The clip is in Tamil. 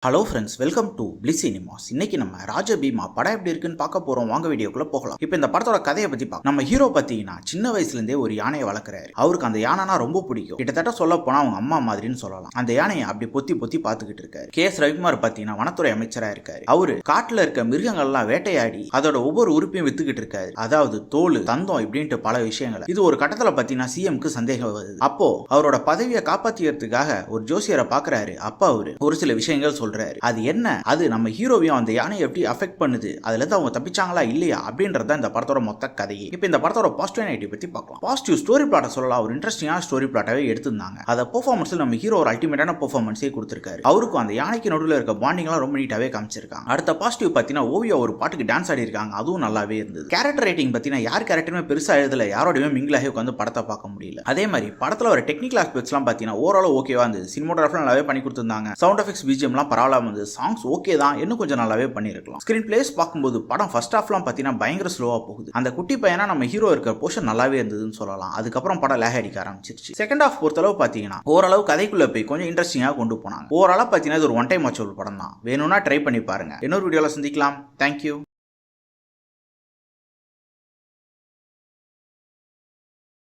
Hello friends, welcome to bliss cinemas. இன்னைக்கு நம்ம ராஜ பீமா படம் எப்படி இருக்குன்னு பார்க்க போறோம். வாங்க வீடியோக்குள்ள போகலாம். இப்போ இந்த படத்தோட கதையை பத்தி பார்க்கலாம். நம்ம ஹீரோ பார்த்தீங்கன்னா சின்ன வயசுல இருந்தே ஒரு யானையை வளர்க்குறாரு. அவருக்கு அந்த யானைனா ரொம்ப பிடிக்கும். கிட்டத்தட்ட சொல்ல போனா அவங்க அம்மா மாதிரின்னு சொல்லலாம். அந்த யானையை அப்படி பொத்தி பொத்தி பார்த்துக்கிட்டு இருக்காரு. கே.எஸ். ரவிக்குமார் பார்த்தீங்கன்னா வனத்துறை அமைச்சரா இருக்காரு. அவரு காட்டுல இருக்க மிருகங்கள்லாம் வேட்டையாடி அதோட ஒவ்வொரு உறுப்பையும் வித்துக்கிட்டு இருக்காரு. அதாவது தோல், தந்தம் இப்படின்ட்டு பல விஷயங்கள். இது ஒரு கட்டத்துல பார்த்தீங்கன்னா சிஎம்க்கு சந்தேகம் வருது. அப்போ அவரோட பதவியை காப்பாத்திக்கிறதுக்காக ஒரு ஜோசியரை பாக்குறாரு. அப்ப அவரு ஒரு சில விஷயங்கள் சொல்றாரு. அது என்ன, அது நம்ம ஹீரோவையும் அந்த யானையை எப்படி அஃபெக்ட் பண்ணுது, அதுல இருந்து அவங்க தப்பிச்சாங்களா இல்லையா அப்படின்றத இந்த படத்தோட மொத்த கதையே. இப்போ இந்த படத்தோட பாசிட்டிவ் நெகட்டிவ் பத்தி பார்க்கலாம். பாசிட்டிவ் ஸ்டோரி பிளாட்டை சொல்லலாம். ஒரு இன்ட்ரெஸ்டிங்கான ஸ்டோரி பிளாட்டாவே எடுத்திருந்தாங்க. அத பெர்ஃபார்மன்ஸ்ல நம்ம ஹீரோ ஒரு அல்டிமேட்டான பெர்ஃபார்மன்ஸே கொடுத்திருக்காரு. அவருக்கும் அந்த யானைக்கு நடுவில் இருக்க பாண்டிங்லாம் ரொம்ப நீட்டாவே காமிச்சிருக்காங்க. அடுத்த பாசிட்டிவ் பார்த்தீங்கன்னா ஓவியா ஒரு பாட்டுக்கு டான்ஸ் ஆடி இருக்காங்க. அதுவும் நல்லாவே இருந்தது. கேரக்டர் ரைட்டிங் பார்த்தீங்கன்னா யார் கேரக்டருமே பெருசா எழுதல, யாரோடய மிங்கிளாகி உட்காந்து படத்தை பார்க்க முடியல. அதே மாதிரி படத்துல ஒரு டெக்னிக்கல் ஆஸ்பெக்ட்ஸ்லாம் பார்த்தீங்கன்னா ஓரளவு ஓகேவா இருந்தது. சினிமோகிராஃபி நல்லாவே பண்ணி கொடுத்திருந்தாங்க. சவுண்ட் எஃபெக்ட்ஸ், பிஜிஎம்லாம் பரவாயில்லாம இருந்தது. சாங்ஸ் ஓகே தான், இன்னும் கொஞ்சம் நல்லாவே பண்ணிருக்கலாம். ஸ்கிரீன் பிளேஸ் பார்க்கும்போது படம் ஃபர்ஸ்ட் ஹாஃப்லாம் பார்த்தீங்கன்னா பயங்கர ஸ்லோவா போகுது. அந்த குட்டி பையனா நம்ம ஹீரோ இருக்க போர்ஷன் நல்லாவே இருந்ததுன்னு சொல்லலாம். அதுக்கப்புறம் படம் லேக் அடிக்க ஆரம்பிச்சிருச்சு. செகண்ட் ஹாஃப் பொறுத்தளவு பார்த்தீங்கன்னா ஓரளவு கதைக்குள்ள போய் கொஞ்சம் இன்ட்ரெஸ்டிங்காக கொண்டு போனாங்க. ஓவராலா பார்த்தீங்கன்னா இது ஒரு ஒன் டைம் வாட்சபிள் படம் தான். வேணும்னா ட்ரை பண்ணி பாருங்க. இன்னொரு வீடியோல சந்திக்கலாம். தேங்க்யூ.